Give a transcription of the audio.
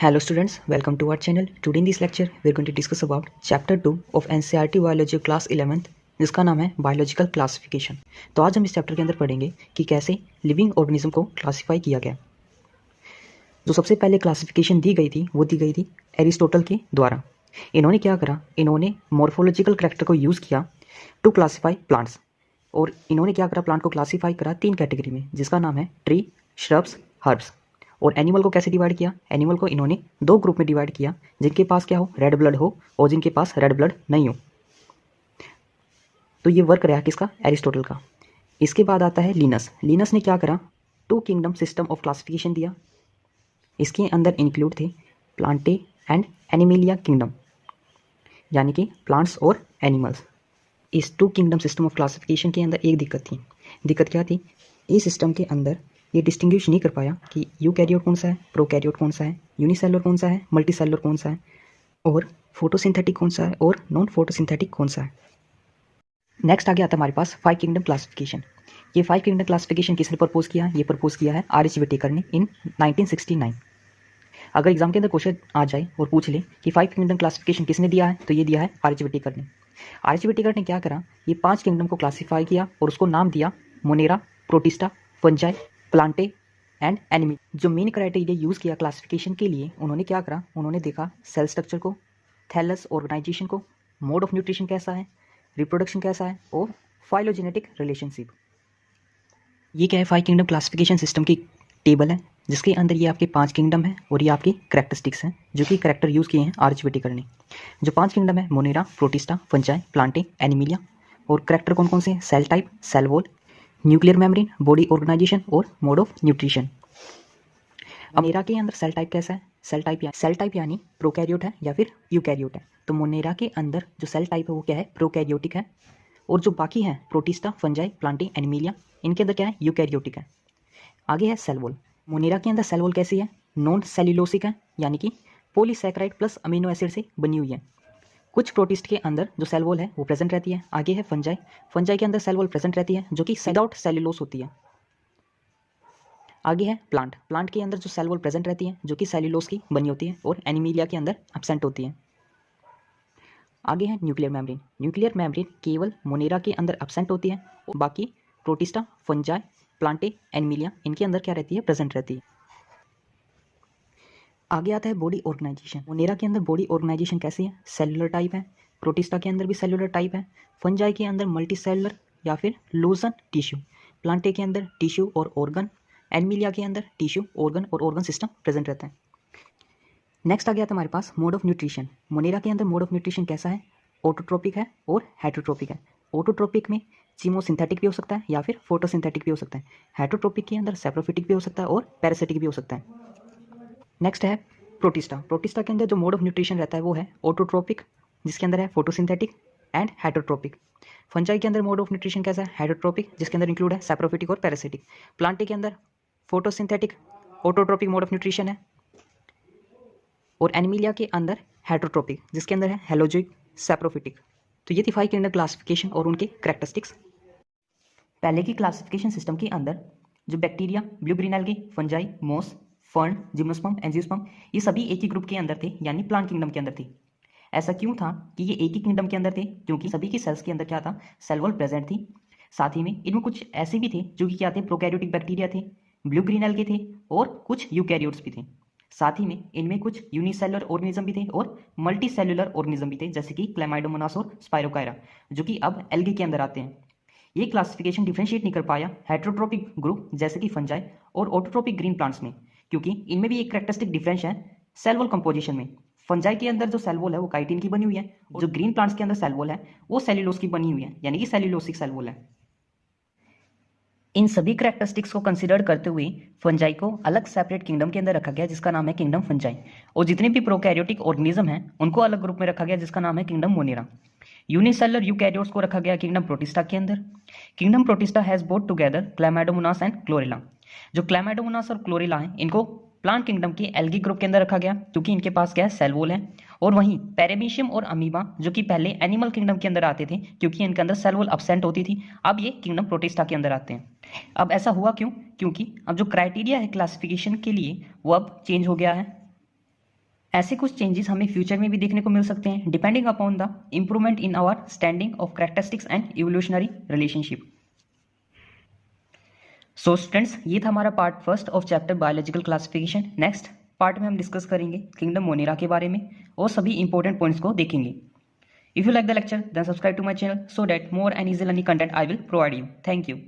Hello students, welcome to our channel. Today in this lecture, we are going to discuss about Chapter 2 of NCERT Biology Class 11th, जिसका नाम है biological classification. तो आज हम इस chapter के अंदर पढ़ेंगे कि कैसे लिविंग ऑर्गेनिज्म को क्लासीफाई किया गया। जो सबसे पहले क्लासिफिकेशन दी गई थी वो दी गई थी एरिस्टोटल के द्वारा। इन्होंने क्या करा, इन्होंने मॉर्फोलॉजिकल करैक्टर को यूज़ किया टू क्लासीफाई प्लांट्स। और इन्होंने क्या करा, प्लांट को क्लासीफाई करा 3 कैटेगरी में, जिसका नाम है ट्री, श्रब्स, हर्ब्स। और एनिमल को कैसे डिवाइड किया, एनिमल को इन्होंने 2 ग्रुप में डिवाइड किया, जिनके पास क्या हो, रेड ब्लड हो, और जिनके पास रेड ब्लड नहीं हो। तो ये वर्क रहा किसका, एरिस्टोटल का। इसके बाद आता है लिनस। लिनस ने क्या करा, 2 किंगडम सिस्टम ऑफ क्लासिफिकेशन दिया। इसके अंदर इंक्लूड थे प्लांटे एंड एनिमेलिया किंगडम, यानी कि प्लांट्स और एनिमल्स। इस 2 किंगडम सिस्टम ऑफ क्लासिफिकेशन के अंदर एक दिक्कत थी। दिक्कत क्या थी, इस सिस्टम के अंदर ये डिस्टिंग्विश नहीं कर पाया कि यूकैरियोट कौन सा है, प्रोकैरियोट कौन सा है, यूनिसेलुलर कौन सा है, मल्टीसेलुलर कौन सा है, और फोटोसिंथेटिक कौन सा है और नॉन फोटोसिंथेटिक कौन सा है। नेक्स्ट आगे आता है हमारे पास 5 किंगडम क्लासिफिकेशन। ये 5 किंगडम क्लासिफिकेशन किसने प्रपोज किया, ये प्रपोज किया है आर एच व्हिटेकर ने इन 1969। अगर एग्जाम के अंदर क्वेश्चन आ जाए और पूछ ले कि 5 किंगडम क्लासिफिकेशन किसने दिया है, तो ये दिया है आर एच व्हिटेकर ने। आर एच व्हिटेकर ने क्या करा, ये 5 किंगडम को क्लासीफाई किया और उसको नाम दिया Monera, Protista, Fungi, Plantae and enemy. जो मेन क्राइटेरिया यूज़ किया क्लासिफिकेशन के लिए, उन्होंने क्या करा, उन्होंने देखा सेल स्ट्रक्चर को, थैलस ऑर्गेनाइजेशन को, मोड ऑफ न्यूट्रिशन कैसा है, रिप्रोडक्शन कैसा है, और फाइलोजेनेटिक रिलेशनशिप। ये क्या है, 5 किंगडम क्लासिफिकेशन सिस्टम की टेबल है, जिसके अंदर ये आपके 5 किंगडम है और ये आपकी कैरेक्टरिस्टिक्स हैं, जो कि कैरेक्टर यूज़ किए हैं आर एच व्हिटेकर ने। जो 5 किंगडम है, Monera, Protista, Fungi, Plantae, Animalia. और कैरेक्टर कौन कौन से हैं, cell type, cell wall, nuclear membrane, body organisation और मोड ऑफ न्यूट्रिशन। मोनेरा के अंदर सेल टाइप कैसा है, सेल टाइप यानी प्रोकैरियोट है या फिर यूकैरियोट है। तो मोनेरा के अंदर जो सेल टाइप है वो क्या है, प्रोकैरियोटिक है। और जो बाकी हैं प्रोटिस्टा, फंजाई, प्लांटे, एनिमिलिया, इनके अंदर क्या है, यूकैरियोटिक है। आगे है सेल वॉल। मोनेरा के अंदर सेल वॉल कैसी है, नॉन सेल्यूलोसिक है, यानी कि पॉलीसैकेराइड प्लस अमीनो एसिड से बनी हुई है। कुछ प्रोटिस्ट के अंदर जो सेल वॉल है वो प्रेजेंट रहती है। आगे है फंजाई। फंजाई के अंदर सेल वॉल प्रेजेंट रहती है, जो कि विदाउट सेल्यूलोस होती है। आगे है प्लांट। प्लांट के अंदर जो सेल वॉल प्रेजेंट रहती है, जो कि सेल्यूलोस की बनी होती है और एनिमिलिया के अंदर एब्सेंट होती है। आगे है न्यूक्लियर मेम्ब्रेन। न्यूक्लियर मेम्ब्रेन केवल मोनेरा के अंदर एब्सेंट होती है, और बाकी प्रोटिस्टा, फंजाई, प्लांटे, एनिमिलिया, इनके अंदर क्या रहती है, प्रेजेंट रहती है। आगे आता है बॉडी ऑर्गेनाइजेशन। मोनेरा के अंदर बॉडी ऑर्गेनाइजेशन कैसी है, सेलुलर टाइप है। प्रोटिस्टा के अंदर भी सेलुलर टाइप है। फंजाई के अंदर मल्टी सेलुलर या फिर लूजन टिश्यू। प्लांटे के अंदर टिश्यू और ऑर्गन। एनिमिलिया के अंदर टिश्यू, ऑर्गन और ऑर्गन सिस्टम प्रेजेंट रहता है। नेक्स्ट आ गया था हमारे पास मोड ऑफ न्यूट्रिशन। मोनेरा के अंदर मोड ऑफ न्यूट्रिशन कैसा है, ऑटोट्रोपिक है और हेटरोट्रोपिक है। ऑटोट्रोपिक में चीमोसिंथेटिक भी हो सकता है या फिर फोटोसिंथेटिक भी हो सकता है। हेटरोट्रोपिक के अंदर सैप्रोफिटिक भी हो सकता है और पैरासिटिक भी हो सकता है। नेक्स्ट है प्रोटिस्टा। प्रोटिस्टा के अंदर जो मोड ऑफ न्यूट्रिशन रहता है वो है ऑटोट्रोपिक, जिसके अंदर है फोटोसिंथेटिक एंड हेटरोट्रोपिक। फंजाई के अंदर मोड ऑफ न्यूट्रिशन कैसा है, हेटरोट्रोपिक, जिसके अंदर इंक्लूड है सैप्रोफिटिक और पैरासिटिक। प्लांटे के अंदर photosynthetic, autotrophic mode of nutrition है। और एनिमिलिया के अंदर हेटरोट्रोपिक, जिसके अंदर है हेलोजोइक, सैप्रोफिटिक। तो ये थी 5 किंगडम क्लासिफिकेशन और उनके कैरेक्टरिस्टिक्स। पहले की क्लासिफिकेशन सिस्टम के अंदर जो bacteria, blue green algae, fungi, मोस, फर्न, जिम्नोस्पर्म, एंजियोस्पर्म, ये सभी एक ही ग्रुप के अंदर थे, यानी प्लांट किंगडम के अंदर थे। ऐसा क्यों था कि ये एक ही किंगडम के अंदर थे, क्योंकि सभी की सेल्स के अंदर क्या था, सेल वॉल प्रेजेंट थी। साथ ही में इनमें कुछ ऐसे भी थे जो कि क्या थे, प्रोकैरियोटिक बैक्टीरिया थे, ब्लू ग्रीन एल्गे थे और कुछ यूकैरियोट्स भी थे। साथ ही में इनमें कुछ यूनिसेलुलर ऑर्गेनिज्म भी थे और मल्टी सेलुलर ऑर्गेनिज्म भी थे, जैसे कि क्लेमाइडोमोनास और स्पाइरोकायरा, जो कि अब एल्गे के अंदर आते हैं। ये क्लासिफिकेशन डिफरेंशिएट नहीं कर पाया हेटरोट्रोपिक ग्रुप जैसे कि फंजाई और ऑटोट्रोपिक ग्रीन प्लांट्स में, क्योंकि इनमें भी एक कैरेक्टरिस्टिक डिफरेंस है सेल वॉल कंपोजिशन में। फंजाई के अंदर जो सेल वॉल है वो काइटिन की बनी हुई है, और जो ग्रीन प्लांट्स के अंदर सेल वॉल है वो सेल्यूलोस की बनी हुई है, यानी कि सेल्यूलोसिक सेल वॉल है। इन सभी कैरेक्टरिस्टिक्स को कंसीडर करते हुए फंजाई को अलग सेपरेट किंगडम के अंदर रखा गया, जिसका नाम है किंगडम फंजाई। और जितने भी प्रोकैरियोटिक ऑर्गेनिज्म हैं उनको अलग ग्रुप में रखा गया, जिसका नाम है किंगडम मोनेरा। यूनिसेलुलर यूकैरियोट्स को रखा गया किंगडम प्रोटिस्टा के अंदर। Kingdom protista has boat together Chlamydomonas and chlorella. जो क्लैमाइडोमोनास और क्लोरेला हैं, इनको प्लांट किंगडम के एल्गी ग्रुप के अंदर रखा गया, क्योंकि इनके पास क्या है, सेल वॉल है। और वहीं पैरामीशियम और अमीबा, जो कि पहले एनिमल किंगडम के अंदर आते थे, क्योंकि इनके अंदर सेल वॉल अब्सेंट होती थी, अब ये किंगडम प्रोटिस्टा के अंदर आते हैं। अब ऐसा हुआ क्यों, क्योंकि अब जो क्राइटेरिया है क्लासिफिकेशन के लिए वो अब चेंज हो गया है। ऐसे कुछ चेंजेस हमें फ्यूचर में भी देखने को मिल सकते हैं depending upon the improvement in our standing of characteristics and evolutionary relationship. So students, ये था हमारा part first of chapter biological classification. Next part में हम डिस्कस करेंगे किंगडम मोनेरा के बारे में और सभी इंपॉर्टेंट पॉइंट्स को देखेंगे। If you like the lecture then subscribe to my channel so that more and easy learning content I will provide you. Thank you.